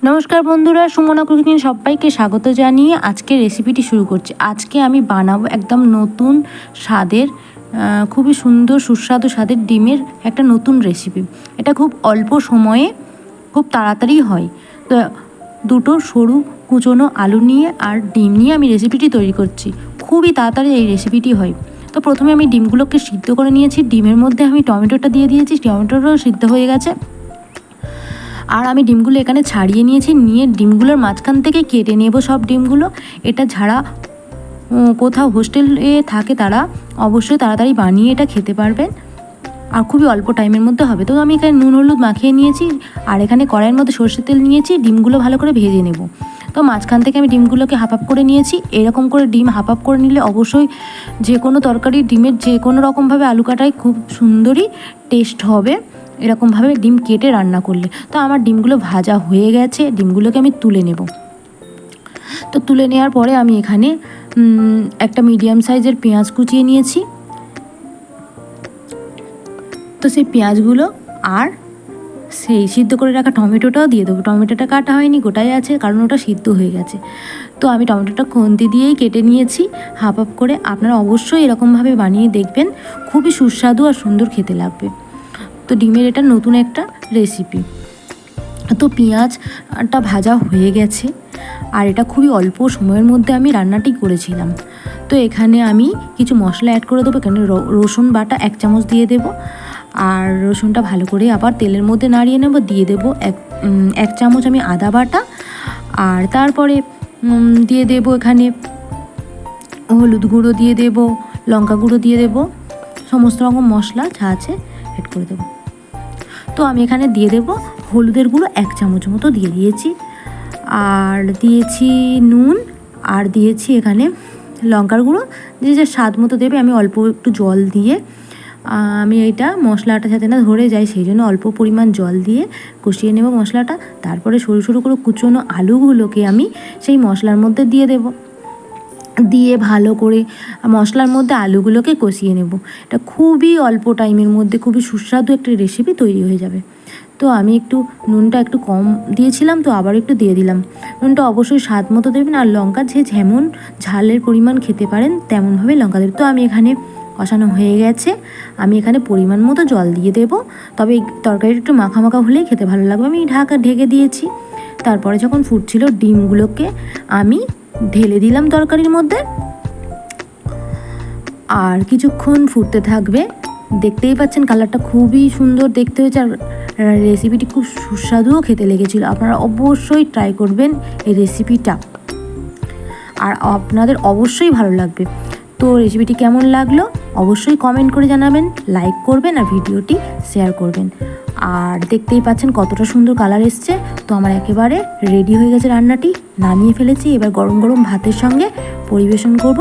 নমস্কার বন্ধুরা, সুমনা কুকিং সবাইকে স্বাগত জানিয়ে আজকে রেসিপিটি শুরু করছি। আজকে আমি বানাবো একদম নতুন স্বাদের খুবই সুন্দর সুস্বাদু স্বাদের ডিমের একটা নতুন রেসিপি। এটা খুব অল্প সময়ে খুব তাড়াতাড়ি হয়। তো দুটো সরু কুচনো আলু নিয়ে আর ডিম নিয়ে আমি রেসিপিটি তৈরি করছি। খুবই তাড়াতাড়ি এই রেসিপিটি হয়। তো প্রথমে আমি ডিমগুলোকে সিদ্ধ করে নিয়েছি। ডিমের মধ্যে আমি টমেটোটা দিয়ে দিয়েছি, টমেটোটাও সিদ্ধ হয়ে গেছে। আর আমি ডিমগুলো এখানে ছাড়িয়ে নিয়েছি, নিয়ে ডিমগুলোর মাঝখান থেকে কেটে নেব সব ডিমগুলো। এটা যারা কোথাও হোস্টেলে থাকে তারা অবশ্যই তাড়াতাড়ি বানিয়ে এটা খেতে পারবেন, আর খুবই অল্প টাইমের মধ্যে হবে। তো আমি এখানে নুন হলুদ মাখিয়ে নিয়েছি, আর এখানে কড়াইয়ের মধ্যে সরষের তেল নিয়েছি। ডিমগুলো ভালো করে ভেজে নেব। তো মাঝখান থেকে আমি ডিমগুলোকে হাফ হাফ করে নিয়েছি। এরকম করে ডিম হাফ হাফ করে নিলে অবশ্যই যে কোনো তরকারি ডিমের যে কোনো রকমভাবে আলু কাটাই খুব সুন্দরই টেস্ট হবে, এরকমভাবে ডিম কেটে রান্না করলে। তো আমার ডিমগুলো ভাজা হয়ে গেছে, ডিমগুলোকে আমি তুলে নেব। তো তুলে নেওয়ার পরে আমি এখানে একটা মিডিয়াম সাইজের পেঁয়াজ কুচিয়ে নিয়েছি। তো সেই পেঁয়াজগুলো আর সেই সিদ্ধ করে রাখা টমেটোটাও দিয়ে দেবো। টমেটোটা কাটা হয়নি, গোটাই আছে, কারণ ওটা সিদ্ধ হয়ে গেছে। তো আমি টমেটোটা খুন্তি দিয়েই কেটে নিয়েছি হাফ হাফ করে। আপনারা অবশ্যই এরকমভাবে বানিয়ে দেখবেন, খুবই সুস্বাদু আর সুন্দর খেতে লাগবে। তো ডিমের এটা নতুন একটা রেসিপি। তো পেঁয়াজটা ভাজা হয়ে গেছে, আর এটা খুবই অল্প সময়ের মধ্যে আমি রান্নাটি করেছিলাম। তো এখানে আমি কিছু মশলা অ্যাড করে দেবো। এখানে রসুন বাটা 1 চামচ দিয়ে দেবো, আর রসুনটা ভালো করে আবার তেলের মধ্যে নাড়িয়ে নেব। দিয়ে দেবো এক চামচ আমি আদা বাটা, আর তারপরে দিয়ে দেবো এখানে হলুদ গুঁড়ো দিয়ে দেবো, লঙ্কা গুঁড়ো দিয়ে দেবো, সমস্ত রকম মশলা যা আছে অ্যাড করে দেবো। তো আমি এখানে দিয়ে দেবো হলুদের গুঁড়ো 1 চামচ মতো দিয়ে দিয়েছি, আর দিয়েছি নুন, আর দিয়েছি এখানে লঙ্কার গুঁড়ো, যে যে স্বাদ মতো দেবে। আমি অল্প একটু জল দিয়ে আমি এইটা মশলাটা যাতে না ধরে যায় সেই জন্য অল্প পরিমাণ জল দিয়ে কষিয়ে নেব মশলাটা। তারপরে সরু সরু করে কুচনো আলুগুলোকে আমি সেই মশলার মধ্যে দিয়ে দেব, দিয়ে ভালো করে মশলার মধ্যে আলুগুলোকে কষিয়ে নেব। এটা খুবই অল্প টাইমের মধ্যে খুবই সুস্বাদু একটা রেসিপি তৈরি হয়ে যাবে। তো আমি নুনটা একটু কম দিয়েছিলাম, তো আবার একটু দিয়ে দিলাম। নুনটা অবশ্যই স্বাদ মতো দেবেন, আর লঙ্কা যে যেমন ঝালের পরিমাণ খেতে পারেন তেমনভাবে লঙ্কা দেবেন। তো আমি এখানে কষানো হয়ে গেছে, আমি এখানে পরিমাণ মতো জল দিয়ে দেবো। তবে এই তরকারিটা একটু মাখা মাখা হলেই খেতে ভালো লাগবে। আমি ঢেকে দিয়েছি। তারপরে যখন ফুটছিল ডিমগুলোকে আমি ঢেলে দিলাম তরকারির মধ্যে, আর কিছুক্ষণ ফুটতে থাকবে। দেখতেই পাচ্ছেন কালারটা খুবই সুন্দর দেখতে হয়েছে, আর রেসিপিটি খুব সুস্বাদুও খেতে লেগেছিল। আপনারা অবশ্যই ট্রাই করবেন এই রেসিপিটা, আর আপনাদের অবশ্যই ভালো লাগবে। তো রেসিপিটি কেমন লাগলো অবশ্যই কমেন্ট করে জানাবেন, লাইক করবেন আর ভিডিওটি শেয়ার করবেন। আর দেখতেই পাচ্ছেন কতটা সুন্দর কালার এসছে। তো আমার একেবারে রেডি হয়ে গেছে রান্নাটি, নামিয়ে ফেলেছি। এবার গরম গরম ভাতের সঙ্গে পরিবেশন করব।